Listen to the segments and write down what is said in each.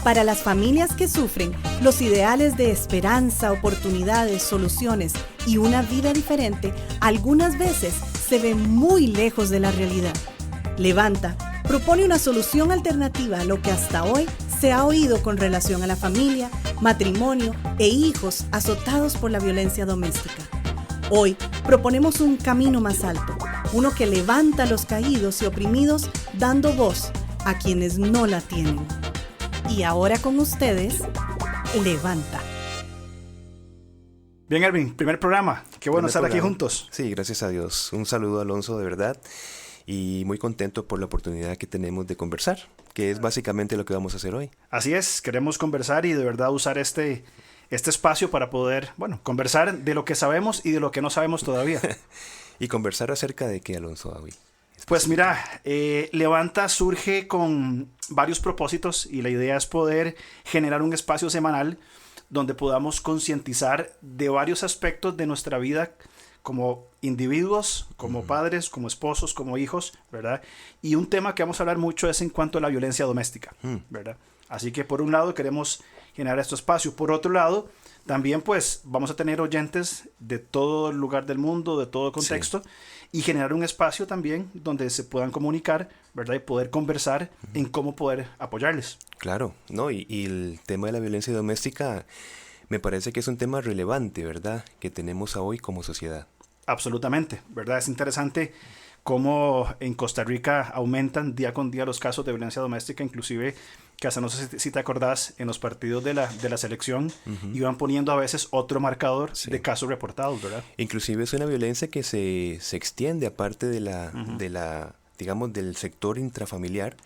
Para las familias que sufren, los ideales de esperanza, oportunidades, soluciones y una vida diferente algunas veces se ven muy lejos de la realidad. Levanta propone una solución alternativa a lo que hasta hoy se ha oído con relación a la familia, matrimonio e hijos azotados por la violencia doméstica. Hoy proponemos un camino más alto, uno que levanta a los caídos y oprimidos, dando voz a quienes no la tienen. Y ahora con ustedes, Levanta. Bien, Erwin, primer programa. Qué bueno estar aquí juntos. Sí, gracias a Dios. Un saludo, Alonso, de verdad. Y muy contento por la oportunidad que tenemos de conversar, que es básicamente lo que vamos a hacer hoy. Así es, queremos conversar y de verdad usar este espacio para poder, conversar de lo que sabemos y de lo que no sabemos todavía. ¿Y conversar acerca de qué, Alonso, hoy? Pues mira, Levanta surge con varios propósitos y la idea es poder generar un espacio semanal donde podamos concientizar de varios aspectos de nuestra vida como individuos, como padres, como esposos, como hijos, ¿verdad? Y un tema que vamos a hablar mucho es en cuanto a la violencia doméstica, ¿verdad? Así que por un lado queremos generar este espacio. Por otro lado, también pues vamos a tener oyentes de todo lugar del mundo, de todo contexto, y generar un espacio también donde se puedan comunicar, ¿verdad? Y poder conversar en cómo poder apoyarles. Claro, ¿no? Y el tema de la violencia doméstica me parece que es un tema relevante, ¿verdad? Que tenemos hoy como sociedad. Absolutamente, ¿verdad? Es interesante cómo en Costa Rica aumentan día con día los casos de violencia doméstica, inclusive que hasta no sé si te acordás, en los partidos de la selección iban poniendo a veces otro marcador de casos reportados, ¿verdad? Inclusive es una violencia que se extiende aparte de la digamos, del sector intrafamiliar,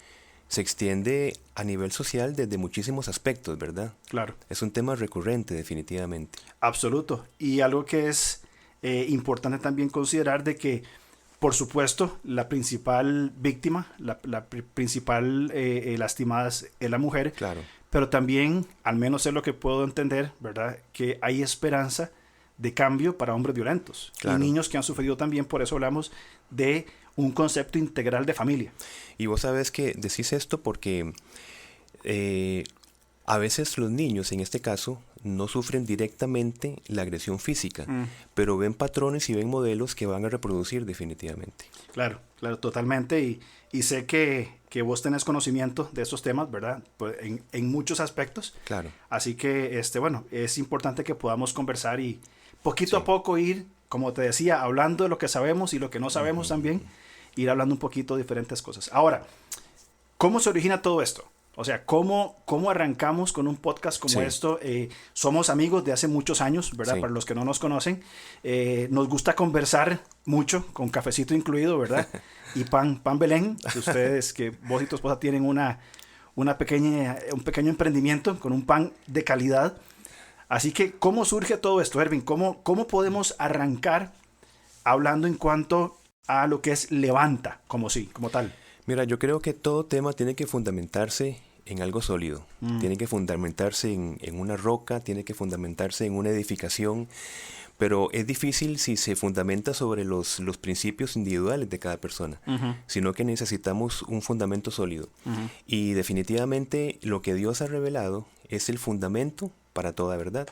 se extiende a nivel social desde muchísimos aspectos, ¿verdad? Claro. Es un tema recurrente, definitivamente. Absoluto. Y algo que es importante también considerar de que, por supuesto, la principal víctima, la principal lastimada es la mujer. Claro. Pero también, al menos es lo que puedo entender, ¿verdad? Que hay esperanza de cambio para hombres violentos. Claro. Y niños que han sufrido también, por eso hablamos de un concepto integral de familia. Y vos sabes que decís esto porque a veces los niños, en este caso, no sufren directamente la agresión física, pero ven patrones y ven modelos que van a reproducir definitivamente. Claro, totalmente. Y sé que vos tenés conocimiento de esos temas, ¿verdad? Pues en muchos aspectos. Claro. Así que, es importante que podamos conversar y poquito a poco ir, como te decía, hablando de lo que sabemos y lo que no sabemos también, ir hablando un poquito de diferentes cosas. Ahora, ¿cómo se origina todo esto? O sea, ¿cómo arrancamos con un podcast como esto? Somos amigos de hace muchos años, ¿verdad? Para los que no nos conocen. Nos gusta conversar mucho, con cafecito incluido, ¿verdad? Y pan Belén. Ustedes, que vos y tu esposa tienen un pequeño emprendimiento con un pan de calidad. Así que, ¿cómo surge todo esto, Erwin? ¿Cómo podemos arrancar hablando en cuanto a lo que es Levanta, como tal? Mira, yo creo que todo tema tiene que fundamentarse en algo sólido. Tiene que fundamentarse en una roca, tiene que fundamentarse en una edificación, pero es difícil si se fundamenta sobre los principios individuales de cada persona, sino que necesitamos un fundamento sólido. Y definitivamente lo que Dios ha revelado es el fundamento para toda verdad.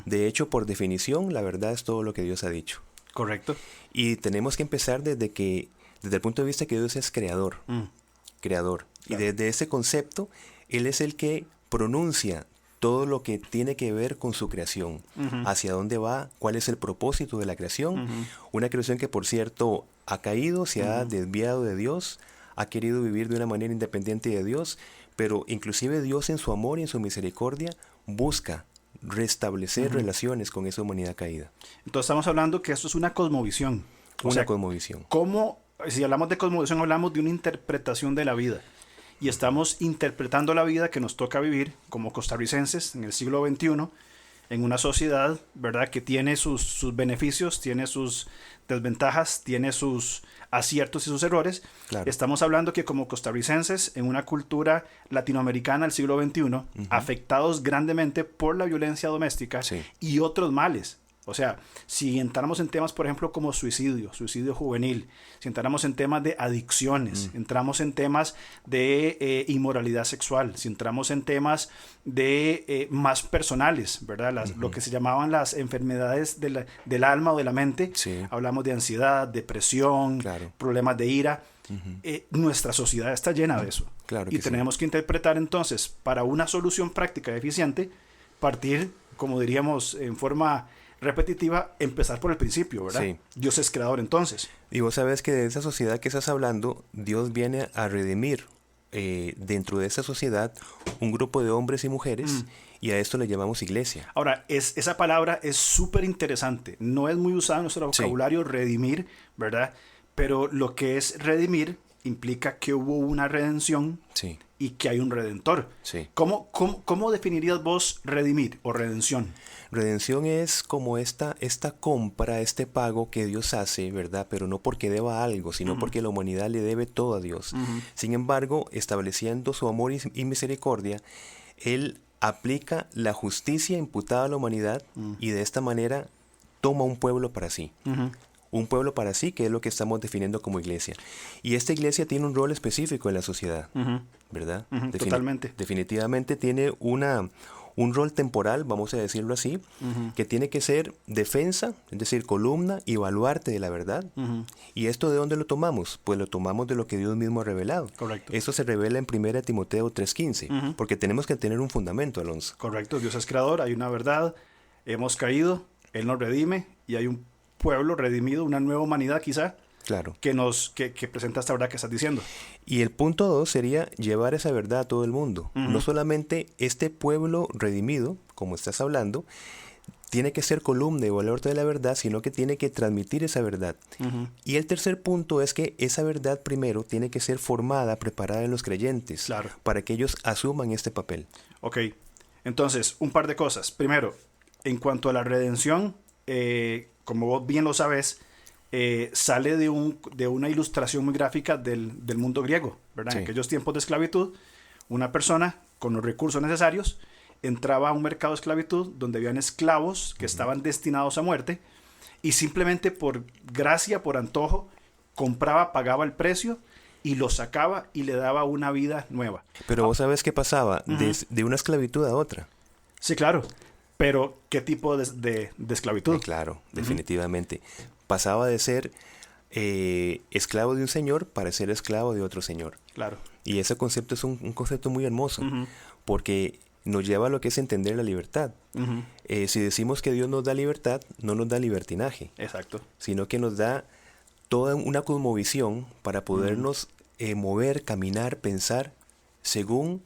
De hecho, por definición, la verdad es todo lo que Dios ha dicho. Correcto. Y tenemos que empezar desde el punto de vista que Dios es creador. Creador. Claro. Y desde ese concepto, Él es el que pronuncia todo lo que tiene que ver con su creación. Hacia dónde va, cuál es el propósito de la creación. Una creación que, por cierto, ha caído, se ha desviado de Dios, ha querido vivir de una manera independiente de Dios, pero inclusive Dios en su amor y en su misericordia busca restablecer relaciones con esa humanidad caída. Entonces estamos hablando que esto es una cosmovisión. Cosmovisión. Si hablamos de cosmovisión, hablamos de una interpretación de la vida. Y estamos interpretando la vida que nos toca vivir como costarricenses en el siglo XXI, en una sociedad, ¿verdad?, que tiene sus beneficios, tiene sus desventajas, tiene sus aciertos y sus errores. Claro. Estamos hablando que como costarricenses, en una cultura latinoamericana del siglo XXI, afectados grandemente por la violencia doméstica y otros males. O sea, si entramos en temas, por ejemplo, como suicidio juvenil, si entramos en temas de adicciones, entramos en temas de inmoralidad sexual, si entramos en temas de más personales, ¿verdad? Lo que se llamaban las enfermedades del alma o de la mente, hablamos de ansiedad, depresión, problemas de ira. Nuestra sociedad está llena de eso. Y tenemos que interpretar entonces, para una solución práctica y eficiente, partir, como diríamos en forma repetitiva, empezar por el principio, ¿verdad? Sí. Dios es creador entonces. Y vos sabes que de esa sociedad que estás hablando, Dios viene a redimir dentro de esa sociedad un grupo de hombres y mujeres, y a esto le llamamos iglesia. Ahora, esa palabra es súper interesante. No es muy usada en nuestro vocabulario, redimir, ¿verdad? Pero lo que es redimir implica que hubo una redención y que hay un redentor. Sí. ¿Cómo definirías vos redimir o redención? Redención es como esta compra, este pago que Dios hace, ¿verdad? Pero no porque deba algo, sino porque la humanidad le debe todo a Dios. Sin embargo, estableciendo su amor y misericordia, Él aplica la justicia imputada a la humanidad y de esta manera toma un pueblo para sí. Un pueblo para sí, que es lo que estamos definiendo como iglesia. Y esta iglesia tiene un rol específico en la sociedad, ¿verdad? Totalmente. Definitivamente tiene un rol temporal, vamos a decirlo así, que tiene que ser defensa, es decir, columna y baluarte de la verdad. ¿Y esto de dónde lo tomamos? Pues lo tomamos de lo que Dios mismo ha revelado. Correcto. Esto se revela en 1 Timoteo 3:15, porque tenemos que tener un fundamento, Alonso. Correcto, Dios es creador, hay una verdad, hemos caído, Él nos redime y hay un pueblo redimido, una nueva humanidad quizá, que presenta esta verdad que estás diciendo. Y el punto 2 sería llevar esa verdad a todo el mundo. No solamente este pueblo redimido, como estás hablando, tiene que ser columna y baluarte de la verdad, sino que tiene que transmitir esa verdad. Y el tercer punto es que esa verdad primero tiene que ser formada, preparada en los creyentes, para que ellos asuman este papel. Ok, entonces, un par de cosas. Primero, en cuanto a la redención, como vos bien lo sabes, sale de una ilustración muy gráfica del mundo griego, ¿verdad? En aquellos tiempos de esclavitud, una persona con los recursos necesarios entraba a un mercado de esclavitud donde habían esclavos que estaban destinados a muerte y simplemente por gracia, por antojo, compraba, pagaba el precio y lo sacaba y le daba una vida nueva. Pero vos sabes qué pasaba de una esclavitud a otra. Sí, claro. Pero, ¿qué tipo de esclavitud? Claro, definitivamente. Pasaba de ser esclavo de un señor para ser esclavo de otro señor. Claro. Y ese concepto es un concepto muy hermoso, porque nos lleva a lo que es entender la libertad. Si decimos que Dios nos da libertad, no nos da libertinaje. Exacto. Sino que nos da toda una cosmovisión para podernos mover, caminar, pensar según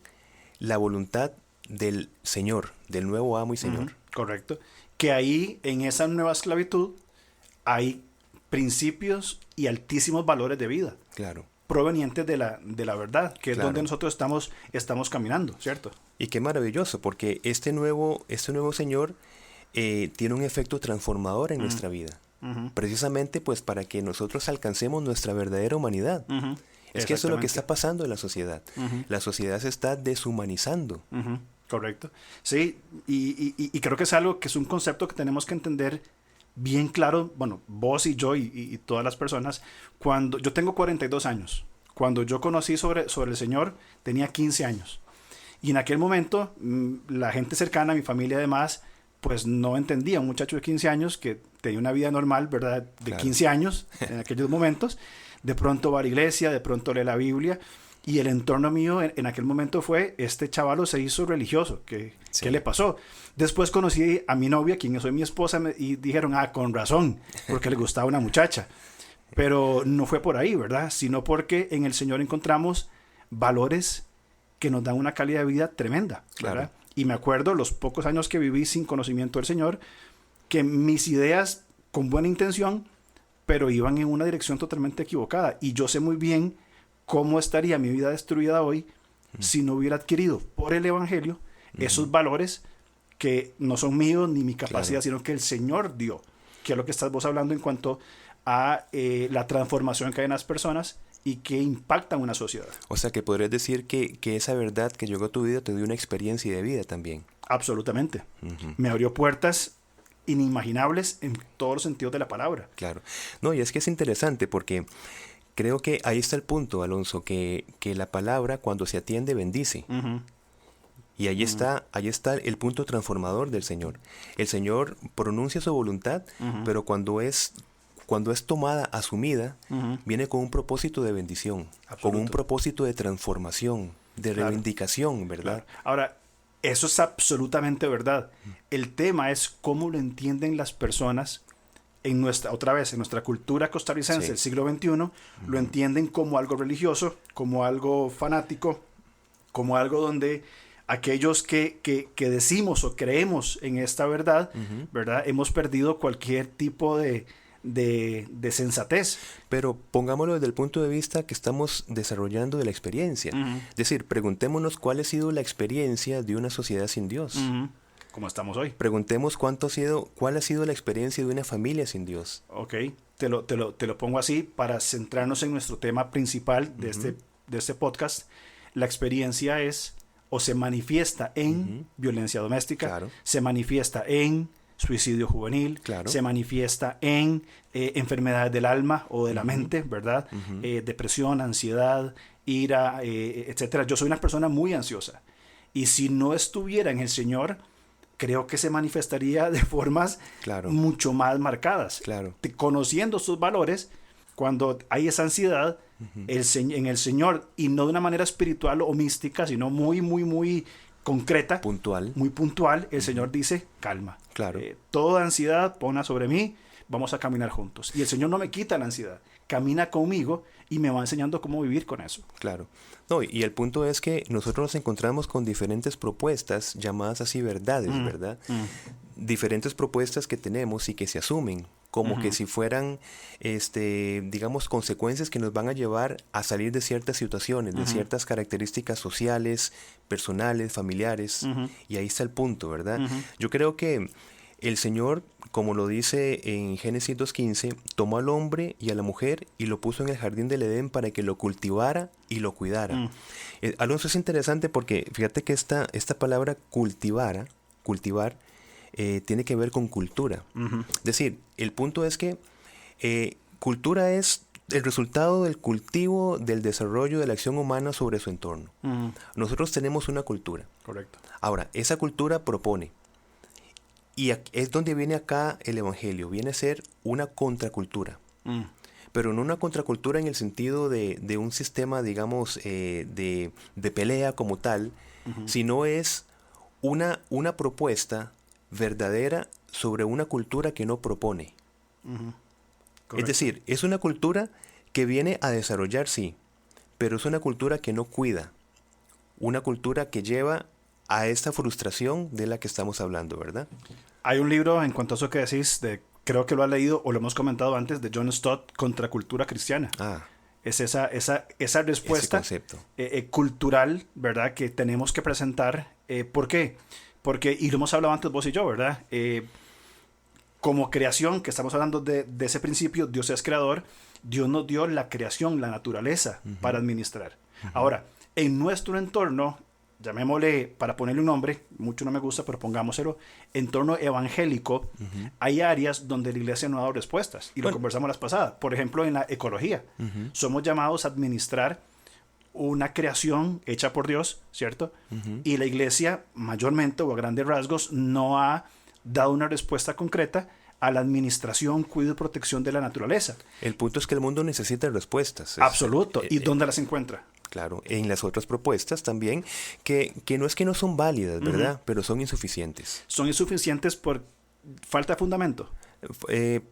la voluntad del Señor, del nuevo amo y Señor. Correcto. Que ahí, en esa nueva esclavitud, hay principios y altísimos valores de vida. Claro. Provenientes de la verdad, que es donde nosotros estamos caminando, ¿cierto? Y qué maravilloso, porque este nuevo Señor tiene un efecto transformador en nuestra vida. Precisamente pues para que nosotros alcancemos nuestra verdadera humanidad. Es que eso es lo que está pasando en la sociedad. La sociedad se está deshumanizando. Correcto. Sí, y creo que es algo que es un concepto que tenemos que entender bien claro, bueno, vos y yo y todas las personas. Cuando yo tengo 42 años, cuando yo conocí sobre el Señor, tenía 15 años. Y en aquel momento, la gente cercana, mi familia además, pues no entendía. Un muchacho de 15 años que tenía una vida normal, ¿verdad? De 15 años en aquellos momentos. De pronto va a la iglesia, de pronto lee la Biblia. Y el entorno mío en aquel momento fue, este chavalo se hizo religioso. ¿Qué le pasó? Después conocí a mi novia, quien soy mi esposa, y dijeron, con razón, porque le gustaba una muchacha. Pero no fue por ahí, ¿verdad? Sino porque en el Señor encontramos valores que nos dan una calidad de vida tremenda, ¿verdad? Y me acuerdo los pocos años que viví sin conocimiento del Señor, que mis ideas, con buena intención, pero iban en una dirección totalmente equivocada. Y yo sé muy bien cómo estaría mi vida destruida hoy si no hubiera adquirido por el Evangelio esos valores que no son míos ni mi capacidad, sino que el Señor dio, que es lo que estás vos hablando en cuanto a la transformación que hay en las personas y que impactan una sociedad. O sea, que podrías decir que esa verdad que llegó a tu vida te dio una experiencia de vida también. Absolutamente. Me abrió puertas inimaginables en todos los sentidos de la palabra. Claro. No, y es que es interesante porque creo que ahí está el punto, Alonso, que la palabra cuando se atiende bendice. Uh-huh. Y ahí está el punto transformador del Señor. El Señor pronuncia su voluntad, uh-huh, pero cuando es tomada, asumida, uh-huh, viene con un propósito de bendición, con un propósito de transformación, de reivindicación, ¿verdad? Claro. Ahora, eso es absolutamente verdad. El tema es cómo lo entienden las personas en nuestra cultura costarricense del siglo XXI, lo entienden como algo religioso, como algo fanático, como algo donde aquellos que decimos o creemos en esta verdad, ¿verdad? Hemos perdido cualquier tipo de sensatez. Pero pongámoslo desde el punto de vista que estamos desarrollando de la experiencia. Es decir, preguntémonos cuál ha sido la experiencia de una sociedad sin Dios. Como estamos hoy. Preguntemos cuál ha sido la experiencia de una familia sin Dios. Ok, te lo pongo así para centrarnos en nuestro tema principal de este podcast. La experiencia es o se manifiesta en violencia doméstica, claro, se manifiesta en suicidio juvenil, claro, se manifiesta en enfermedades del alma o de la mente, ¿verdad? Depresión, ansiedad, ira, etcétera. Yo soy una persona muy ansiosa y si no estuviera en el Señor, creo que se manifestaría de formas mucho más marcadas. Claro. Conociendo sus valores, cuando hay esa ansiedad, en el Señor, y no de una manera espiritual o mística, sino muy, muy, muy concreta, muy puntual, el Señor dice, calma. Claro. Toda ansiedad ponla sobre mí, vamos a caminar juntos. Y el Señor no me quita la ansiedad, camina conmigo y me va enseñando cómo vivir con eso. Claro. No, y el punto es que nosotros nos encontramos con diferentes propuestas, llamadas así verdades, ¿verdad? Diferentes propuestas que tenemos y que se asumen como que si fueran, digamos, consecuencias que nos van a llevar a salir de ciertas situaciones, de ciertas características sociales, personales, familiares, y ahí está el punto, ¿verdad? Yo creo que el Señor, como lo dice en Génesis 2.15, tomó al hombre y a la mujer y lo puso en el jardín del Edén para que lo cultivara y lo cuidara. Alonso, es interesante porque fíjate que esta palabra cultivar, tiene que ver con cultura. Es decir, el punto es que cultura es el resultado del cultivo, del desarrollo de la acción humana sobre su entorno. Nosotros tenemos una cultura. Correcto. Ahora, esa cultura propone. Y es donde viene acá el Evangelio. Viene a ser una contracultura. Pero no una contracultura en el sentido de un sistema, digamos, de pelea como tal, sino es una propuesta verdadera sobre una cultura que no propone. Es decir, es una cultura que viene a desarrollar, sí, pero es una cultura que no cuida, una cultura que lleva a esta frustración de la que estamos hablando, ¿verdad? Hay un libro, en cuanto a eso que decís, creo que lo has leído o lo hemos comentado antes, de John Stott, Contracultura Cristiana. Es esa respuesta cultural, ¿verdad?, que tenemos que presentar. ¿Por qué? Porque, y lo hemos hablado antes vos y yo, ¿verdad? Como creación, que estamos hablando de ese principio, Dios es creador, Dios nos dio la creación, la naturaleza para administrar. Ahora, en nuestro entorno, llamémosle, para ponerle un nombre, mucho no me gusta, pero pongámoselo, entorno evangélico, hay áreas donde la iglesia no ha dado respuestas, y lo conversamos las pasadas. Por ejemplo, en la ecología, somos llamados a administrar una creación hecha por Dios, ¿cierto? Y la iglesia, mayormente o a grandes rasgos, no ha dado una respuesta concreta a la administración, cuidado y protección de la naturaleza. El punto es que el mundo necesita respuestas. Absoluto. ¿Y dónde las encuentra? Claro, en las otras propuestas también, que no es que no son válidas, ¿verdad? Pero son insuficientes. ¿Son insuficientes por falta de fundamento?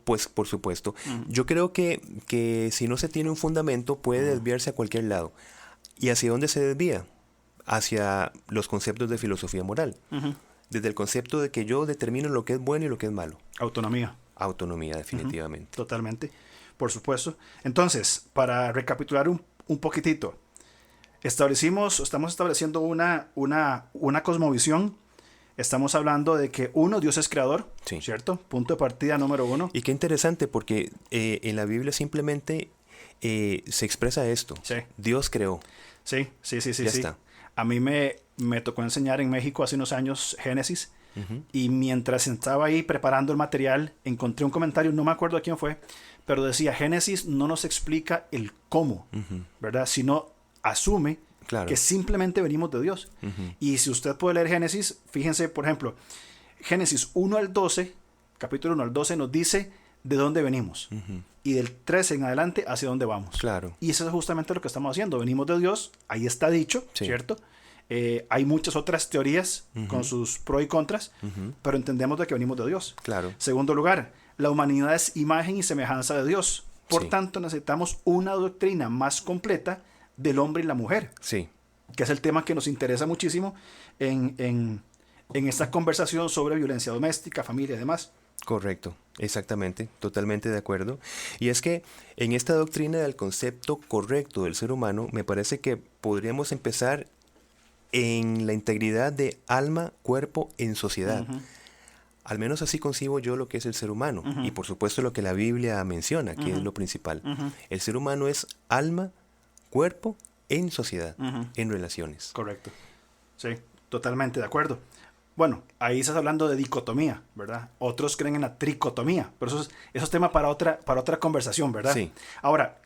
Pues por supuesto. Yo creo que si no se tiene un fundamento puede desviarse a cualquier lado. ¿Y hacia dónde se desvía? Hacia los conceptos de filosofía moral. Desde el concepto de que yo determino lo que es bueno y lo que es malo. Autonomía. Autonomía, definitivamente. Totalmente, por supuesto. Entonces, para recapitular un poquitito, estamos estableciendo una cosmovisión. Estamos hablando de que Dios es creador, ¿cierto? Punto de partida número 1. Y qué interesante porque en la Biblia simplemente se expresa esto. Sí. Dios creó. Sí. Ya está. A mí me tocó enseñar en México hace unos años Génesis, Y mientras estaba ahí preparando el material, encontré un comentario, no me acuerdo de quién fue, pero decía, Génesis no nos explica el cómo, ¿verdad? Sino asume que simplemente venimos de Dios. Y si usted puede leer Génesis, fíjense, por ejemplo, Génesis 1 al 12, capítulo 1 al 12, nos dice de dónde venimos. Y del 13 en adelante, hacia dónde vamos. Claro. Y eso es justamente lo que estamos haciendo. Venimos de Dios, ahí está dicho, ¿cierto? Hay muchas otras teorías con sus pros y contras, pero entendemos de que venimos de Dios. Claro. Segundo lugar, la humanidad es imagen y semejanza de Dios. Por tanto, necesitamos una doctrina más completa del hombre y la mujer. Sí. Que es el tema que nos interesa muchísimo en esta conversación sobre violencia doméstica, familia y demás. Correcto, exactamente, totalmente de acuerdo. Y es que en esta doctrina del concepto correcto del ser humano, me parece que podríamos empezar en la integridad de alma, cuerpo en sociedad. Al menos así concibo yo lo que es el ser humano. Y por supuesto lo que la Biblia menciona, que es lo principal. El ser humano es alma, cuerpo en sociedad, en relaciones. Correcto. Sí, totalmente de acuerdo. Bueno, ahí estás hablando de dicotomía, ¿verdad? Otros creen en la tricotomía, pero eso es tema para otra conversación, ¿verdad? Sí. Ahora,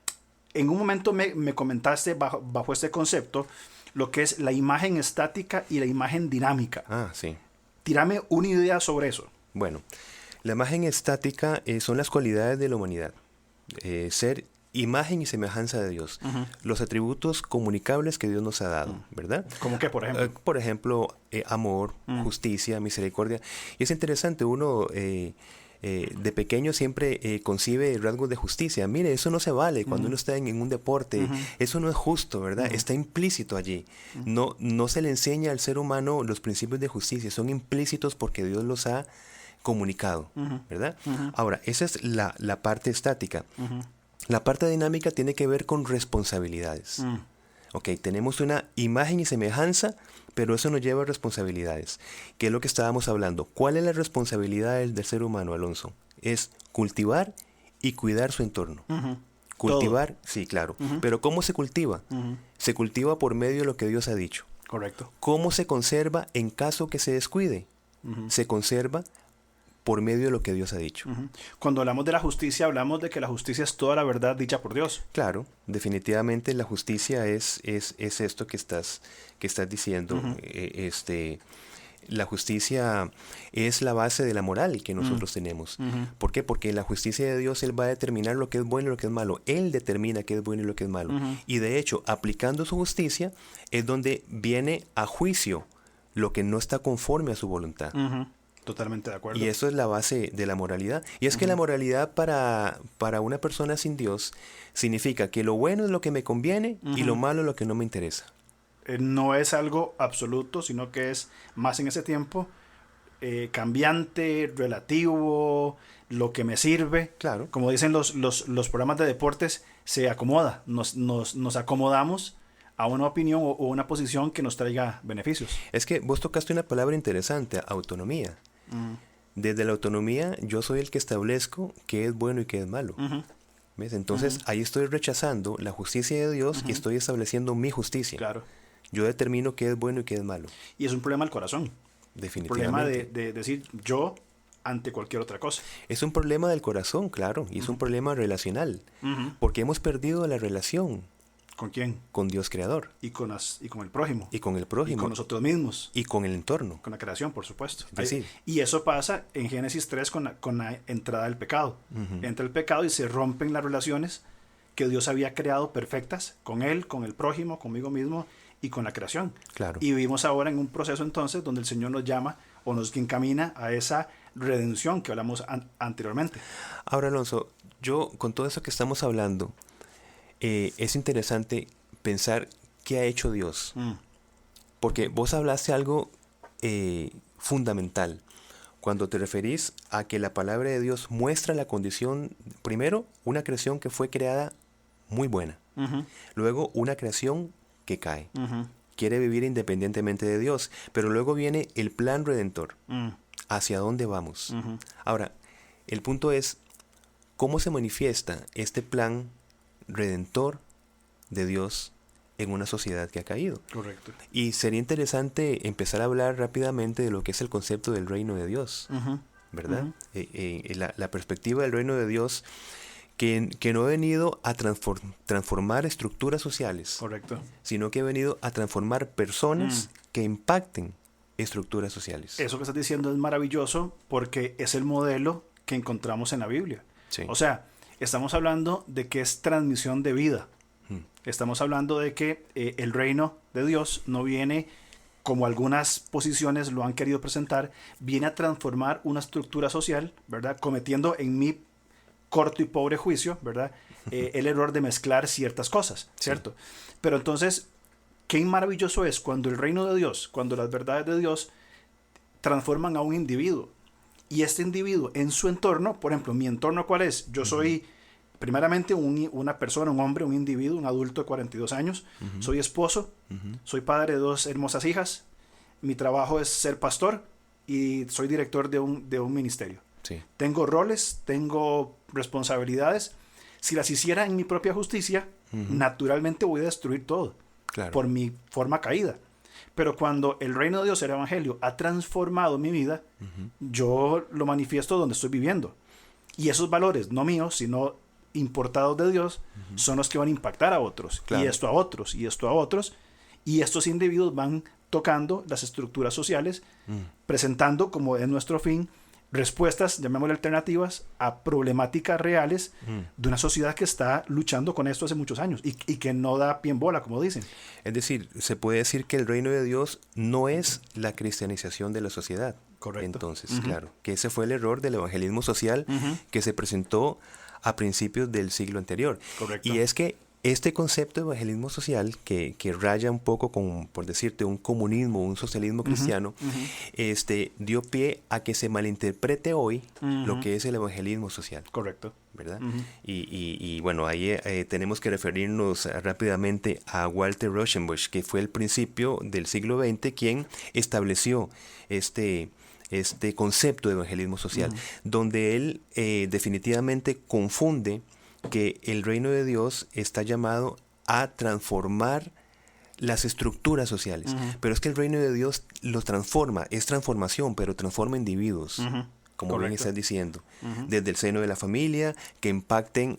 en un momento me comentaste bajo este concepto lo que es la imagen estática y la imagen dinámica. Ah, sí. Tírame una idea sobre eso. Bueno, la imagen estática son las cualidades de la humanidad. Ser imagen y semejanza de Dios. Los atributos comunicables que Dios nos ha dado, ¿verdad? ¿Cómo qué, por ejemplo? Por ejemplo, amor, justicia, misericordia. Y es interesante, uno de pequeño siempre concibe rasgos de justicia. Mire, eso no se vale cuando uno está en un deporte. Eso no es justo, ¿verdad? Está implícito allí. No se le enseña al ser humano los principios de justicia. Son implícitos porque Dios los ha comunicado, ¿verdad? Ahora, esa es la parte estática. La parte dinámica tiene que ver con responsabilidades. Ok, tenemos una imagen y semejanza, pero eso nos lleva a responsabilidades. ¿Qué es lo que estábamos hablando? ¿Cuál es la responsabilidad del ser humano, Alonso? Es cultivar y cuidar su entorno. Cultivar, todo. Sí, claro. Pero ¿cómo se cultiva? Se cultiva por medio de lo que Dios ha dicho. Correcto. ¿Cómo se conserva en caso que se descuide? Se conserva por medio de lo que Dios ha dicho. Cuando hablamos de la justicia, hablamos de que la justicia es toda la verdad dicha por Dios. Claro, definitivamente la justicia es esto que estás diciendo. La justicia es la base de la moral que nosotros tenemos. ¿Por qué? Porque la justicia de Dios, Él va a determinar lo que es bueno y lo que es malo. Él determina qué es bueno y lo que es malo. Y de hecho, aplicando su justicia, es donde viene a juicio lo que no está conforme a su voluntad. Totalmente de acuerdo. Y eso es la base de la moralidad. Y es que la moralidad para una persona sin Dios significa que lo bueno es lo que me conviene y lo malo es lo que no me interesa. No es algo absoluto, sino que es más en ese tiempo cambiante, relativo, lo que me sirve. Claro. Como dicen los programas de deportes, se acomoda. Nos acomodamos a una opinión o una posición que nos traiga beneficios. Es que vos tocaste una palabra interesante, autonomía. Desde la autonomía yo soy el que establezco qué es bueno y qué es malo. ¿Ves? Entonces ahí estoy rechazando la justicia de Dios y estoy estableciendo mi justicia. Claro. Yo determino qué es bueno y qué es malo. Y es un problema del corazón. Definitivamente. Un problema de decir yo ante cualquier otra cosa. Es un problema del corazón, claro, y es un problema relacional. Porque hemos perdido la relación. ¿Con quién? Con Dios creador. Y con el prójimo. Y con el prójimo. Y con nosotros mismos. Y con el entorno. Con la creación, por supuesto. Es decir, y eso pasa en Génesis 3 con la entrada del pecado. Entra el pecado y se rompen las relaciones que Dios había creado perfectas con Él, con el prójimo, conmigo mismo y con la creación. Claro. Y vivimos ahora en un proceso entonces donde el Señor nos llama o nos encamina a esa redención que hablamos anteriormente. Ahora, Alonso, yo con todo eso que estamos hablando, es interesante pensar qué ha hecho Dios. Porque vos hablaste algo fundamental cuando te referís a que la palabra de Dios muestra la condición, primero, una creación que fue creada muy buena. Luego, una creación que cae. Quiere vivir independientemente de Dios. Pero luego viene el plan redentor. ¿Hacia dónde vamos? Ahora, el punto es, ¿cómo se manifiesta este plan redentor de Dios en una sociedad que ha caído. Correcto. Y sería interesante empezar a hablar rápidamente de lo que es el concepto del reino de Dios, ¿verdad? La perspectiva del reino de Dios que no ha venido a transformar estructuras sociales, Correcto. sino que ha venido a transformar personas que impacten estructuras sociales. Eso que estás diciendo es maravilloso porque es el modelo que encontramos en la Biblia. Sí. O sea, estamos hablando de que es transmisión de vida. Estamos hablando de que el reino de Dios no viene, como algunas posiciones lo han querido presentar, viene a transformar una estructura social, ¿verdad? Cometiendo en mi corto y pobre juicio, ¿verdad? El error de mezclar ciertas cosas, ¿cierto? Sí. Pero entonces, qué maravilloso es cuando el reino de Dios, cuando las verdades de Dios transforman a un individuo. Y este individuo en su entorno, por ejemplo, ¿mi entorno cuál es? Yo soy primeramente una persona, un hombre, un individuo, un adulto de 42 años. Soy esposo, soy padre de 2 hermosas hijas. Mi trabajo es ser pastor y soy director de un ministerio. Sí. Tengo roles, tengo responsabilidades. Si las hiciera en mi propia justicia, naturalmente voy a destruir todo. Claro. Por mi forma caída. Pero cuando el reino de Dios, el evangelio, ha transformado mi vida, yo lo manifiesto donde estoy viviendo. Y esos valores, no míos, sino importados de Dios, son los que van a impactar a otros. Claro. Y esto a otros, y esto a otros. Y estos individuos van tocando las estructuras sociales, presentando, como es nuestro fin, respuestas, llamémosle alternativas, a problemáticas reales de una sociedad que está luchando con esto hace muchos años y que no da pie en bola, como dicen. Es decir, se puede decir que el reino de Dios no es la cristianización de la sociedad. Correcto. Entonces, claro, que ese fue el error del evangelismo social que se presentó a principios del siglo anterior. Correcto. Y es que este concepto de evangelismo social, que raya un poco con, por decirte, un comunismo, un socialismo cristiano, dio pie a que se malinterprete hoy lo que es el evangelismo social. Correcto. ¿Verdad? Y bueno, ahí tenemos que referirnos rápidamente a Walter Rauschenbusch, que fue el principio del siglo XX quien estableció este concepto de evangelismo social, donde él definitivamente confunde que el reino de Dios está llamado a transformar las estructuras sociales. Pero es que el reino de Dios los transforma, es transformación, pero transforma individuos, como Correcto. bien estás diciendo, desde el seno de la familia, que impacten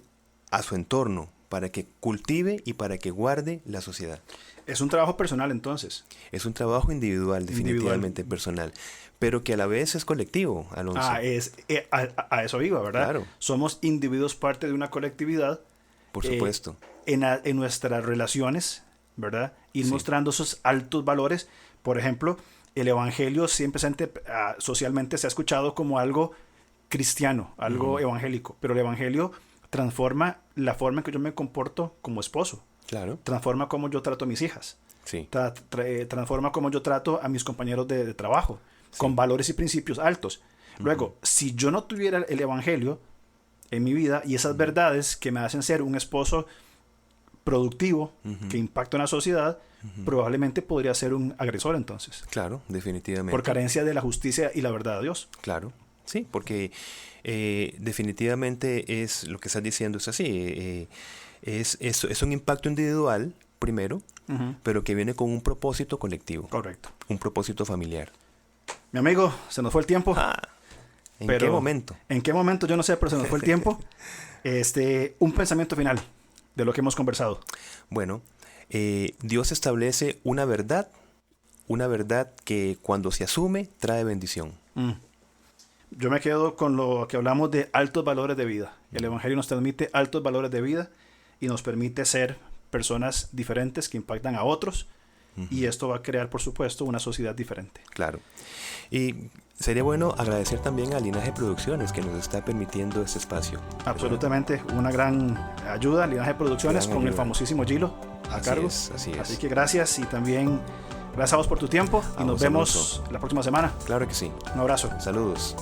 a su entorno, para que cultive y para que guarde la sociedad. Es un trabajo personal, entonces. Es un trabajo individual, definitivamente personal, pero que a la vez es colectivo, Alonso. A eso iba, ¿verdad? Claro. Somos individuos parte de una colectividad. Por supuesto. En nuestras relaciones, ¿verdad? Ir mostrando esos altos valores. Por ejemplo, el evangelio siempre socialmente se ha escuchado como algo cristiano, algo evangélico, pero el evangelio transforma la forma en que yo me comporto como esposo. Claro. Transforma cómo yo trato a mis hijas. Sí. Transforma cómo yo trato a mis compañeros de trabajo, con valores y principios altos. Luego, si yo no tuviera el evangelio en mi vida y esas verdades que me hacen ser un esposo productivo, que impacta en la sociedad, probablemente podría ser un agresor entonces. Claro, definitivamente. Por carencia de la justicia y la verdad de Dios. Claro, sí, porque definitivamente es lo que estás diciendo, es así. Es un impacto individual, primero, pero que viene con un propósito colectivo. Correcto. Un propósito familiar. Mi amigo, se nos fue el tiempo. ¿En qué momento? ¿En qué momento? Yo no sé, pero se nos fue el tiempo. Un pensamiento final de lo que hemos conversado. Bueno, Dios establece una verdad que cuando se asume trae bendición. Yo me quedo con lo que hablamos de altos valores de vida. El evangelio nos transmite altos valores de vida y nos permite ser personas diferentes que impactan a otros. Y esto va a crear, por supuesto, una sociedad diferente. Claro. Y sería bueno agradecer también a Linaje Producciones que nos está permitiendo este espacio. Absolutamente, una gran ayuda, Linaje Producciones, con el famosísimo Gilo a cargo. Así es. Así que gracias y también gracias a vos por tu tiempo y nos vemos la próxima semana. Claro que sí. Un abrazo. Saludos.